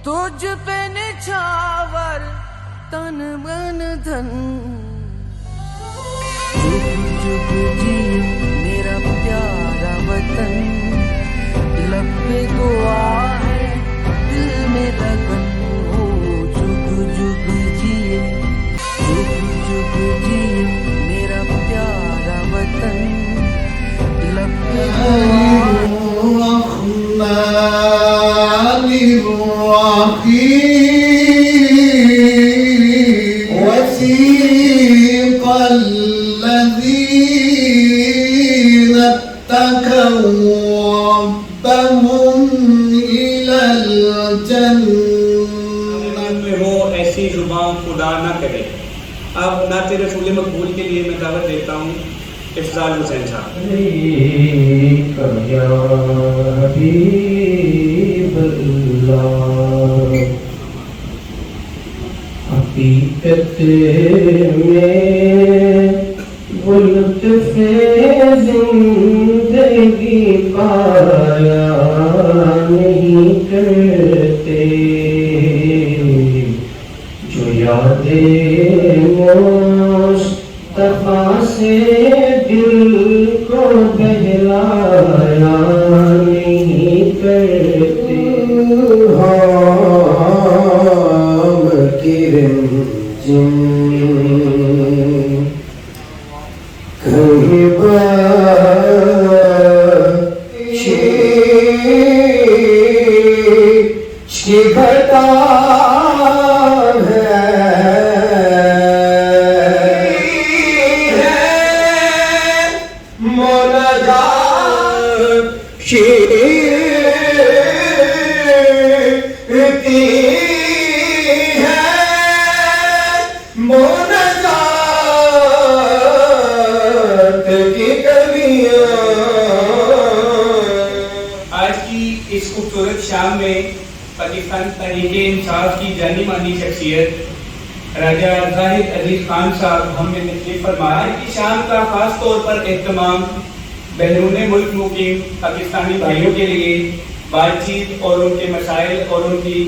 تجھ پہ نچھاور تن من دھن جگ جگ جی میرا پیارا وطن لب پہ دعا ہے دل میں لگن ہو جگ جگ جی جگ جگ جی میرا پیارا وطن لب پہ دعا وسيق الذين اتقوا ربهم إلى الجنة ہو ایسی زبان خدا نہ کرے. اب نعت رسول مقبول کے لیے میں دعوت دیتا ہوں افضال حسین صاحب. یا حبیب اللہ حقیقت میں وہ لطف زندگی پایا نہیں کرتے جو یادیں مصطفیٰ سے دل کو بہلایا نہیں کرتے. شام میں پاکستان تحریک انصاف کی جانی مانی شخصیت راجہ زاہد عزیز خان صاحب ہم نے تشریف فرمایا. آج کی شام کا خاص طور پر اہتمام بیرون ملک مقیم پاکستانی بھائیوں کے لیے بات چیت اور ان کے مسائل اور ان کی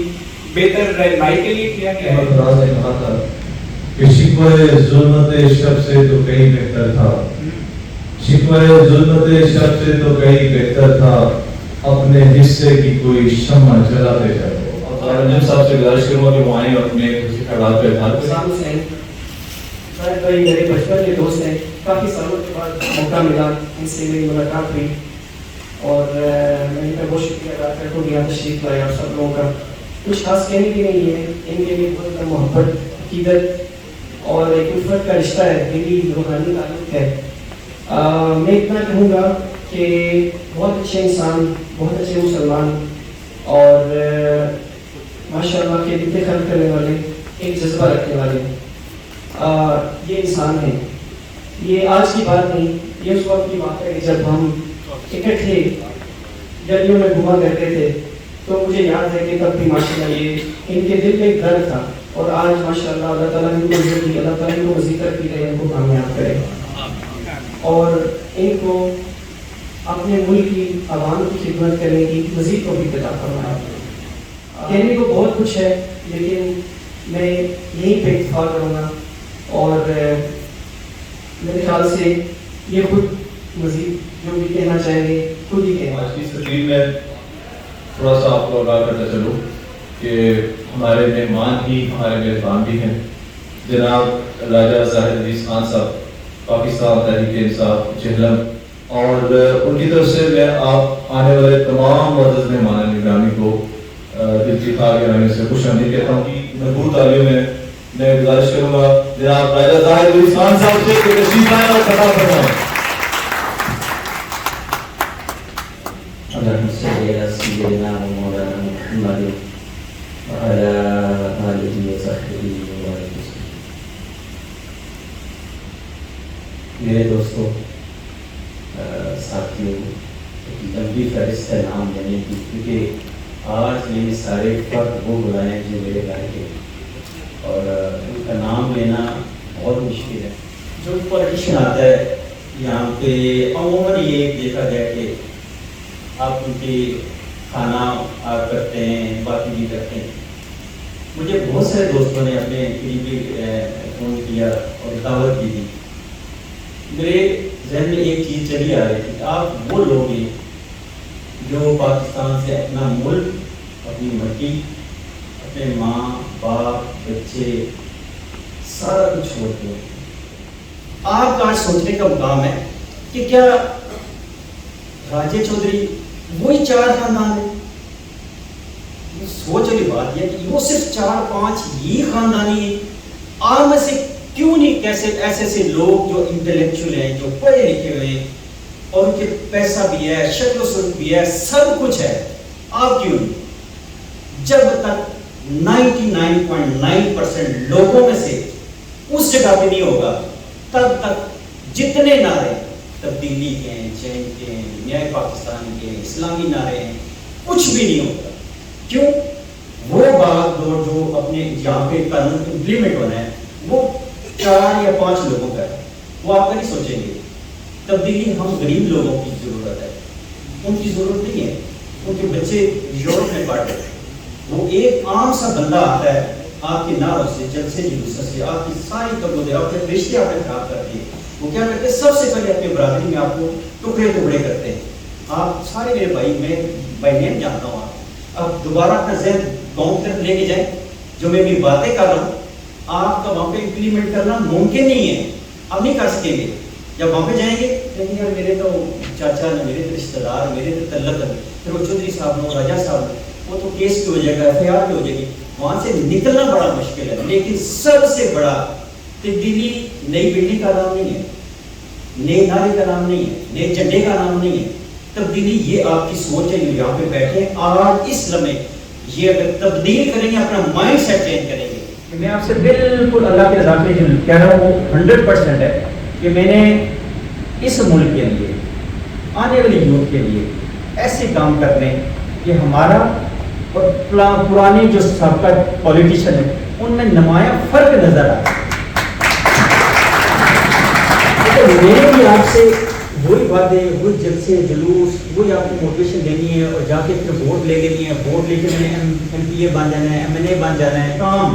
بہتر رہنمائی کے لیے کیا گیا ہے. شکوہ ظلمت شب سے تو کہیں بہتر تھا, شکوہ ظلمت شب سے تو کہیں بہتر تھا, اپنے حصے کی کوئی شمع جلاتے جاؤ. اور رنجن صاحب سے گزارش کروں گا کہ وہ آئیں اور اپنے کسی خیالات پہ اظہار کریں. بھائی میرے بچپن کے دوست ہیں, کافی سالوں کے بعد موقع ملا ان سے میری ملاقات ہوئی اور میں ان کا بہت شکریہ ادا کرتا ہوں کہ یہاں تشریف لائے. اور سب لوگوں کا کچھ خاص کہنے کی نہیں ہے, ان کے لیے بہت محبت عقیدت اور ایک الفت کا رشتہ ہے, دلی روحانی تعلق ہے. میں اتنا کہوں گا کہ بہت اچھے انسان, بہت اچھے مسلمان اور ماشاءاللہ کے دل خلق کرنے والے, ایک جذبہ رکھنے والے یہ انسان ہیں. یہ آج کی بات نہیں, یہ اس وقت کی بات ہے کہ جب ہم اکٹھے گلیوں میں گھوما کرتے تھے تو مجھے یاد ہے کہ تب بھی ماشاءاللہ یہ ان کے دل میں ایک درد تھا اور آج ماشاءاللہ اللہ تعالیٰ نے اللہ تعالیٰ کو مزید ترقی دے, ان کو کامیاب کرے اور ان کو اپنے ملک کی عوام کی خدمت کرنے کی مزید کو بھی عطا فرمائے. کہنے کو بہت کچھ ہے لیکن میں یہیں پہ اتفاق کروں گا اور میرے خیال سے یہ خود مزید جو بھی کہنا چاہیں گے خود ہی کہیں. آج کی اس تقریب میں تھوڑا سا آپ کو آگاہ کرتا چلوں کہ ہمارے مہمان ہی ہمارے میزبان بھی ہیں. جناب راجہ زاہد عزیز خان صاحب پاکستان تحریک انصاف جہلم, اور ان کی طرف سے میں آپ آنے والے تمام معزز مہمان نگرامی کو دل کی خواہش سے خوش آمدید کہتا ہوں. مضبوط تعلیم میں گزارش کروں گا جناب راجہ زاہد عزیز خان صاحب سے کہ تشریف لائیں اور خطاب فرمائیں. اللهم صل على سيدنا ومولانا محمد وعلى آله وصحبه وسلم. میرے دوستوں, ساتھیوں, لمبی فہرست ہے نام لینے کی کیونکہ آج یہ سارے فرد وہ بلائے ہیں جو میرے گھر کے, اور ان کا نام لینا بہت مشکل ہے. جو پولیٹیشین آتا ہے یہاں پہ عموماً یہ دیکھا گیا کہ آپ ان کی کھانا آپ کرتے ہیں, باقی بھی کرتے ہیں, مجھے بہت سارے دوستوں نے اپنے قریبی فون کیا اور دعوت دی تھی. میرے ذہن میں ایک چیز چلی آ رہی تھی کہ آپ وہ لوگ ہیں جو پاکستان سے اپنا ملک، اپنی مٹی، اپنے ماں باپ بچے سارا کچھ چھوڑتے ہیں. آپ کا آج سوچنے کا مقام ہے کہ کیا راجہ چودھری وہی 4 خاندان ہیں؟ سوچ والی بات یہ کہ وہ صرف 4-5 ہی خاندانی ہیں. آپ میں سے کیوں نہیں کیسے ایسے لوگ جو انٹلیکچوئل ہیں، جو پڑھے لکھے ہوئے ہیں اور ان کے پیسہ بھی ہے، شکل و صورت بھی ہے، سب کچھ ہے، آپ کیوں نہیں؟ جب تک 99.9% لوگوں میں سے اس جگہ پہ نہیں ہوگا تب تک جتنے نعرے تبدیلی کے ہیں، چینج کے ہیں، نئے پاکستان کے ہیں، اسلامی نعرے ہیں، کچھ بھی نہیں ہوگا. کیوں؟ وہ بات جو اپنے یہاں پہ قانون امپلیمنٹ ہونا ہے وہ 4 یا 5 لوگوں کا ہے. وہ آپ کا نہیں سوچیں گے. تبدیلی ہم غریب لوگوں کی ضرورت ہے، ان کی ضرورت نہیں ہے. ان کے بچے یورپ میں پڑھ رہے ہیں. وہ ایک عام سا بندہ آتا ہے آپ کے نعروں سے، جلسے جلوسوں سے، آپ کی ساری قبول آپ کے رشتے آپ نے خراب کر دیے. وہ کیا کرتے ہیں؟ سب سے پہلے اپنے برادری میں آپ کو ٹکڑے کرتے ہیں. آپ سارے میرے بھائی، میں بائی نیم جانتا ہوں. آپ دوبارہ اپنا ذہن گاؤں کی طرف لے کے جائیں. جو میں بھی باتیں کر رہا ہوں آپ کا وہاں پہ امپلیمنٹ کرنا ممکن نہیں ہے. آپ نہیں کر سکیں گے. جب وہاں پہ جائیں گے کہیں یار میرے تو چاچا نے، میرے تو رشتے دار، میرے تو تعلق ہے، پھر وہ چودھری صاحب نے، راجہ صاحب نے، وہ تو کیس کی ہو جائے گا، FIR کی ہو جائے گی. وہاں سے نکلنا بڑا مشکل ہے. لیکن سب سے بڑا تبدیلی نئی بلڈنگ کا نام نہیں ہے، نئے نعرے کا نام نہیں ہے، نئے جھنڈے کا نام نہیں ہے. تبدیلی یہ آپ کی سوچ ہے. یہاں پہ بیٹھے آج اس لمحے یہ اگر تبدیل کریں گے، اپنا مائنڈ سیٹ چینج کریں گے. میں آپ سے بالکل اللہ کے رضا کے لیے کہہ رہا ہوں، وہ 100% ہے کہ میں نے اس ملک کے لیے، آنے والی یوتھ کے لیے ایسے کام کرنے کہ ہمارا اور پرانے جو سابقہ پولیٹیشن ہے ان میں نمایاں فرق نظر آتا ہے. میں بھی آپ سے وہی باتیں، وہی جلسے جلوس، وہی آپ کو موٹیویشن دینی ہے اور جا کے پھر ووٹ لے لینی ہے. ووٹ لے کے میں نے MPA بن جانا ہے، MNA بن جانا ہے. کام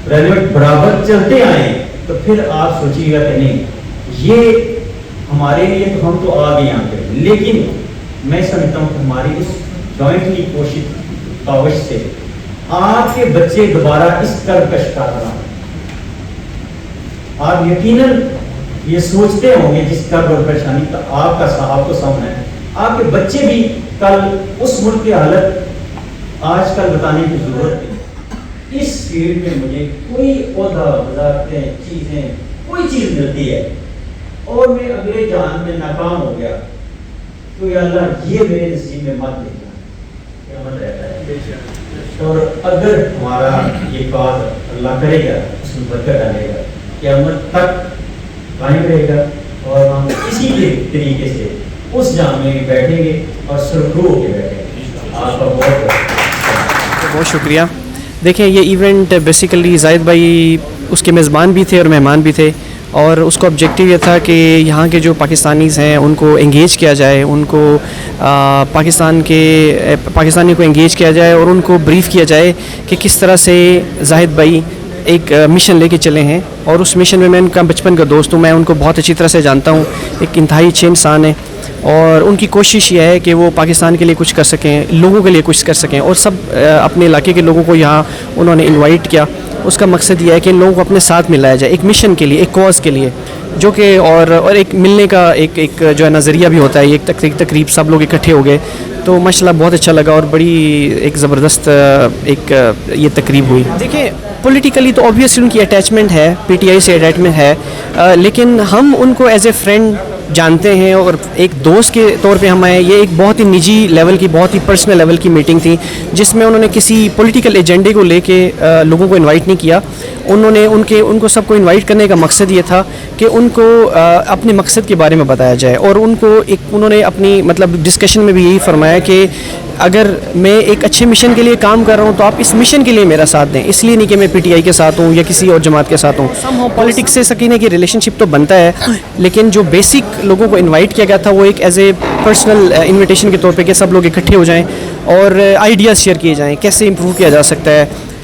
ریلیونٹ برابر چلتے آئے تو پھر آپ سوچیے گا کہ نہیں یہ ہمارے لیے تو ہم تو آ گئے یہاں پہ. لیکن میں سمجھتا ہوں کہ ہماری اس جوائنٹلی کاوش سے آپ کے بچے دوبارہ اس کرب کا شکار نہ ہوں. آپ یقیناً یہ سوچتے ہوں گے جس کرب اور پریشانی کا آپ کو سامنا ہے. آپ کے بچے بھی کل اس ملک کی حالت آج کل بتانے کی ضرورت نہیں. اس فیلڈ میں مجھے کوئی عہدہ، وزارتیں، چیزیں، کوئی چیز ملتی ہے اور میں اگلے جہان میں ناکام ہو گیا تو یا اللہ یہ میرے نصیب میں مت دینا. قیامت رہتا ہے. اور اگر ہمارا یہ کاز اللہ کرے گا، اس میں برکت ڈالے گا، قیامت تک قائم رہے گا اور ہم اسی کے طریقے سے اس جام میں بیٹھیں گے اور سرخرو ہو کے بیٹھیں گے. آپ کا بہت شکریہ. دیکھیں یہ ایونٹ بیسیکلی زاہد بھائی اس کے میزبان بھی تھے اور مہمان بھی تھے، اور اس کو آبجیکٹیو یہ تھا کہ یہاں کے جو پاکستانیز ہیں ان کو انگیج کیا جائے، ان کو پاکستانی کو انگیج کیا جائے اور ان کو بریف کیا جائے کہ کس طرح سے زاہد بھائی ایک مشن لے کے چلے ہیں. اور اس مشن میں ان کا بچپن کا دوست ہوں، میں ان کو بہت اچھی طرح سے جانتا ہوں. ایک انتہائی اچھے انسان ہیں اور ان کی کوشش یہ ہے کہ وہ پاکستان کے لیے کچھ کر سکیں، لوگوں کے لیے کچھ کر سکیں. اور سب اپنے علاقے کے لوگوں کو یہاں انہوں نے انوائٹ کیا. اس کا مقصد یہ ہے کہ ان لوگوں کو اپنے ساتھ ملایا جائے ایک مشن کے لیے، ایک کاز کے لیے، جو کہ اور ایک ملنے کا ایک جو ہے نظریہ بھی ہوتا ہے. ایک تقریب سب لوگ اکٹھے ہو گئے تو ماشاءاللہ بہت اچھا لگا اور بڑی ایک زبردست ایک یہ تقریب ہوئی. دیکھیں پولیٹیکلی تو اوبویسلی ان کی اٹیچمنٹ ہے، PTI سے اٹیچمنٹ ہے، لیکن ہم ان کو ایز اے فرینڈ جانتے ہیں اور ایک دوست کے طور پہ ہم آئے. یہ ایک بہت ہی نجی لیول کی، بہت ہی پرسنل لیول کی میٹنگ تھی جس میں انہوں نے کسی پولیٹیکل ایجنڈے کو لے کے لوگوں کو انوائٹ نہیں کیا. انہوں نے ان کو سب کو انوائٹ کرنے کا مقصد یہ تھا کہ ان کو اپنے مقصد کے بارے میں بتایا جائے. اور ان کو انہوں نے اپنی ڈسکشن میں بھی یہی فرمایا کہ اگر میں ایک اچھے مشن کے لیے کام کر رہا ہوں تو آپ اس مشن کے لیے میرا ساتھ دیں. اس لیے نہیں کہ میں PTI کے ساتھ ہوں یا کسی اور جماعت کے ساتھ ہوں. پالیٹکس سے سکینہ کی ریلیشن شپ تو بنتا ہے، لیکن جو بیسک لوگوں کو انوائٹ کیا گیا تھا وہ ایک ایز اے پرسنل انویٹیشن کے طور پہ کہ سب لوگ اکٹھے ہو جائیں اور آئیڈیاز شیئر کیے جائیں، کیسے امپروو کیا جا سکتا ہے.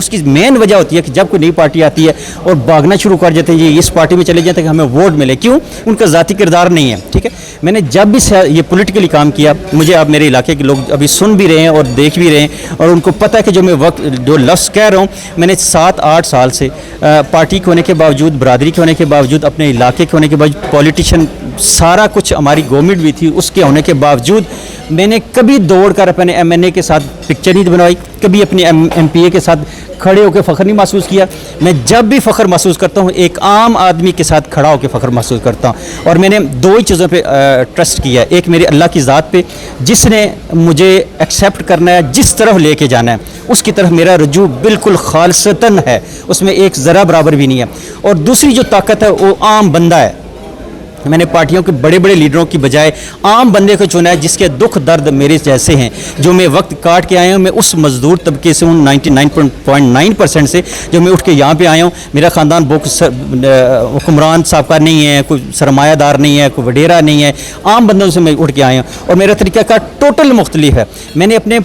اس کی مین وجہ ہوتی ہے کہ جب کوئی نئی پارٹی آتی ہے اور بھاگنا شروع کر دیتے ہیں یہ اس پارٹی میں چلے جاتے ہیں کہ ہمیں ووٹ ملے. کیوں؟ ان کا ذاتی کردار نہیں ہے. ٹھیک ہے, میں نے جب بھی یہ پولیٹیکلی کام کیا, مجھے اب میرے علاقے کے لوگ ابھی سن بھی رہے ہیں اور دیکھ بھی رہے ہیں, اور ان کو پتہ ہے کہ جو لفظ کہہ رہا ہوں, میں نے 7-8 سال سے پارٹی کے ہونے کے باوجود, برادری کے ہونے کے باوجود, اپنے علاقے کے ہونے کے باوجود, پولیٹیشین سارا کچھ ہماری گورنمنٹ بھی تھی, اس کے ہونے کے باوجود میں نے کبھی دوڑ کر اپنے ایم این اے کے ساتھ پکچر نہیں بنوائی, کبھی اپنے ایم پی اے کے ساتھ کھڑے ہو کے فخر نہیں محسوس کیا. میں جب بھی فخر محسوس کرتا ہوں ایک عام آدمی کے ساتھ کھڑا ہو کے فخر محسوس کرتا ہوں. اور میں نے 2 ہی چیزوں پہ ٹرسٹ کیا ہے, ایک میرے اللہ کی ذات پہ جس نے مجھے ایکسیپٹ کرنا ہے, جس طرف لے کے جانا ہے اس کی طرف میرا رجوع بالکل خالصتاً ہے, اس میں ایک ذرا برابر بھی نہیں ہے. اور دوسری جو طاقت ہے وہ عام بندہ ہے. میں نے پارٹیوں کے بڑے بڑے لیڈروں کی بجائے عام بندے کو چنا ہے جس کے دکھ درد میرے جیسے ہیں, جو میں وقت کاٹ کے آیا ہوں. میں اس مزدور طبقے سے ہوں 99.9% سے, جو میں اٹھ کے یہاں پہ آیا ہوں. میرا خاندان حکمران صاحب کا نہیں ہے, کوئی سرمایہ دار نہیں ہے, کوئی وڈیرا نہیں ہے, عام بندوں سے میں اٹھ کے آیا ہوں. اور میرا طریقہ کار ٹوٹل مختلف ہے. میں نے اپنے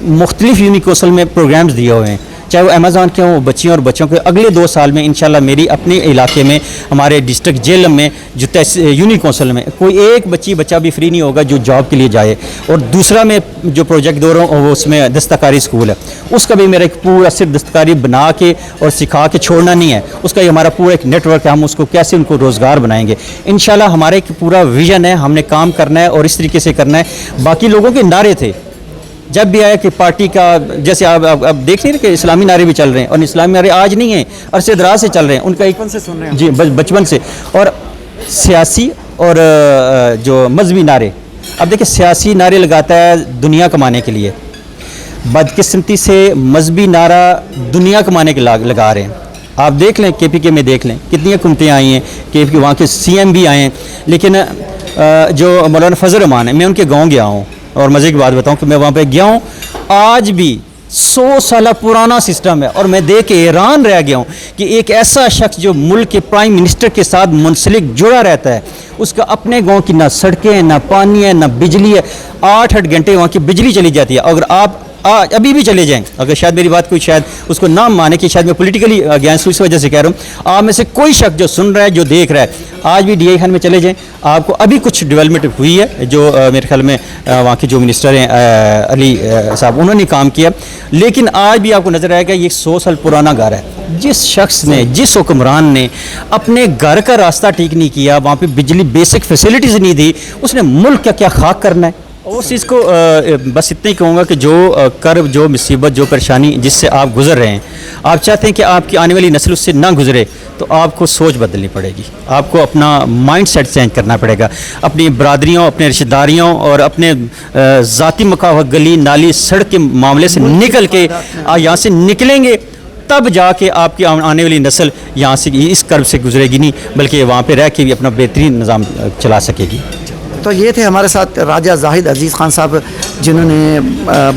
مختلف یونیکونسل میں پروگرامز دیے ہوئے ہیں, چاہے وہ امیزون کے ہوں, بچیوں اور بچوں کے. اگلے 2 سال میں انشاءاللہ میری اپنے علاقے میں, ہمارے ڈسٹرکٹ جیلم میں, جو یونیکونسل میں کوئی ایک بچہ بھی فری نہیں ہوگا جو جاب کے لیے جائے. اور دوسرا میں جو پروجیکٹ دو رہا ہوں وہ اس میں دستکاری اسکول ہے, اس کا بھی میرا ایک پورا صرف دستکاری بنا کے اور سکھا کے چھوڑنا نہیں ہے, اس کا یہ ہمارا پورا ایک نیٹ ورک ہے. ہم اس کو کیسے ان کو روزگار بنائیں گے انشاءاللہ. ہمارا ایک پورا ویژن ہے, ہم نے کام کرنا ہے اور اس طریقے سے کرنا ہے. باقی لوگوں کے نعرے تھے جب بھی آیا کہ پارٹی کا, جیسے آپ دیکھ نہیں رہے کہ اسلامی نعرے بھی چل رہے ہیں, اور اسلامی نعرے آج نہیں ہیں, عرصے دراز سے چل رہے ہیں. ان کا ایک سے سن رہے ہیں جی بچپن سے. اور سیاسی اور جو مذہبی نعرے, اب دیکھیں سیاسی نعرے لگاتا ہے دنیا کمانے کے لیے, بدقسمتی سے مذہبی نعرہ دنیا کمانے کے لگا رہے ہیں. آپ دیکھ لیں کے پی کے میں دیکھ لیں کتنی حکومتیں آئی ہیں, کے پی کے وہاں کے سی ایم بھی آئے ہیں. لیکن جو مولانا فضل الرحمان ہیں, میں ان کے گاؤں گیا ہوں, اور مزے کی بات بتاؤں کہ میں وہاں پہ گیا ہوں, آج بھی 100 سالہ پرانا سسٹم ہے. اور میں دیکھ کے حیران رہ گیا ہوں کہ ایک ایسا شخص جو ملک کے پرائم منسٹر کے ساتھ منسلک جڑا رہتا ہے, اس کا اپنے گاؤں کی نہ سڑکیں, نہ پانی ہے, نہ بجلی ہے. 8-8 گھنٹے وہاں کی بجلی چلی جاتی ہے. اگر آپ ابھی بھی چلے جائیں, اگر شاید میری بات کوئی شاید اس کو نہ مانے کہ شاید میں پولیٹیکلی اگینسٹ اس وجہ سے کہہ رہا ہوں, آپ میں سے کوئی شخص جو سن رہا ہے, جو دیکھ رہا ہے, آج بھی ڈی آئی خان میں چلے جائیں, آپ کو ابھی کچھ ڈیولپمنٹ ہوئی ہے. جو میرے خیال میں وہاں کے جو منسٹر ہیں علی صاحب, انہوں نے کام کیا. لیکن آج بھی آپ کو نظر آئے گا یہ 100 سال پرانا گھر ہے. جس شخص نے, جس حکمران نے اپنے گھر کا راستہ ٹھیک نہیں کیا, وہاں پہ بجلی بیسک فیسلٹیز نہیں دی, اس نے ملک کا کیا خاک کرنا ہے. اس چیز کو بس اتنا ہی کہوں گا کہ جو کرب, جو مصیبت, جو پریشانی جس سے آپ گزر رہے ہیں, آپ چاہتے ہیں کہ آپ کی آنے والی نسل اس سے نہ گزرے, تو آپ کو سوچ بدلنی پڑے گی. آپ کو اپنا مائنڈ سیٹ چینج کرنا پڑے گا. اپنی برادریوں, اپنے رشتہ داریوں اور اپنے ذاتی مقاصد, گلی نالی سڑک کے معاملے سے نکل کے یہاں سے نکلیں گے, تب جا کے آپ کی آنے والی نسل یہاں سے اس کرب سے گزرے گی نہیں, بلکہ وہاں پہ رہ کے بھی اپنا بہترین نظام چلا سکے گی. تو یہ تھے ہمارے ساتھ راجہ زاہد عزیز خان صاحب, جنہوں نے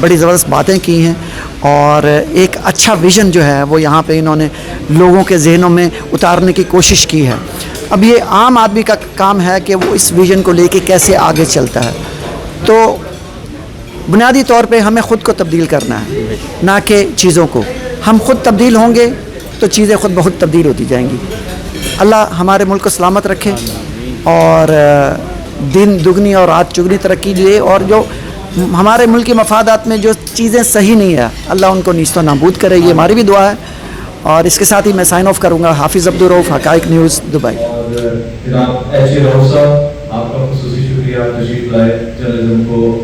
بڑی زبردست باتیں کی ہیں, اور ایک اچھا ویژن جو ہے وہ یہاں پہ انہوں نے لوگوں کے ذہنوں میں اتارنے کی کوشش کی ہے. اب یہ عام آدمی کا کام ہے کہ وہ اس ویژن کو لے کے کیسے آگے چلتا ہے. تو بنیادی طور پہ ہمیں خود کو تبدیل کرنا ہے, نہ کہ چیزوں کو. ہم خود تبدیل ہوں گے تو چیزیں خود بہت تبدیل ہوتی جائیں گی. اللہ ہمارے ملک کو سلامت رکھے, اور دن دگنی اور رات چگنی ترقی دیے, اور جو ہمارے ملک کے مفادات میں جو چیزیں صحیح نہیں ہیں, اللہ ان کو نیست و نابود کرے. یہ ہماری بھی دعا ہے. اور اس کے ساتھ ہی میں سائن آف کروں گا. حافظ عبدالرؤف, حقائق نیوز, دبئی. جناب ایچ اے رؤوف صاحب, آپ کا خصوصی شکریہ تشریف لائے جرنلزم کو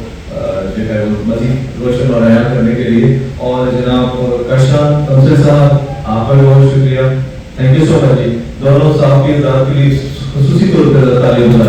جو ہے مزید روشن اور عیاں کرنے کے لیے. اور جناب کشان تمسے صاحب, آپ کا بہت شکریہ. تھینک یو سو مچ. دونوں صاحب کی ذات کے لیے خصوصی طور پر تعلیم.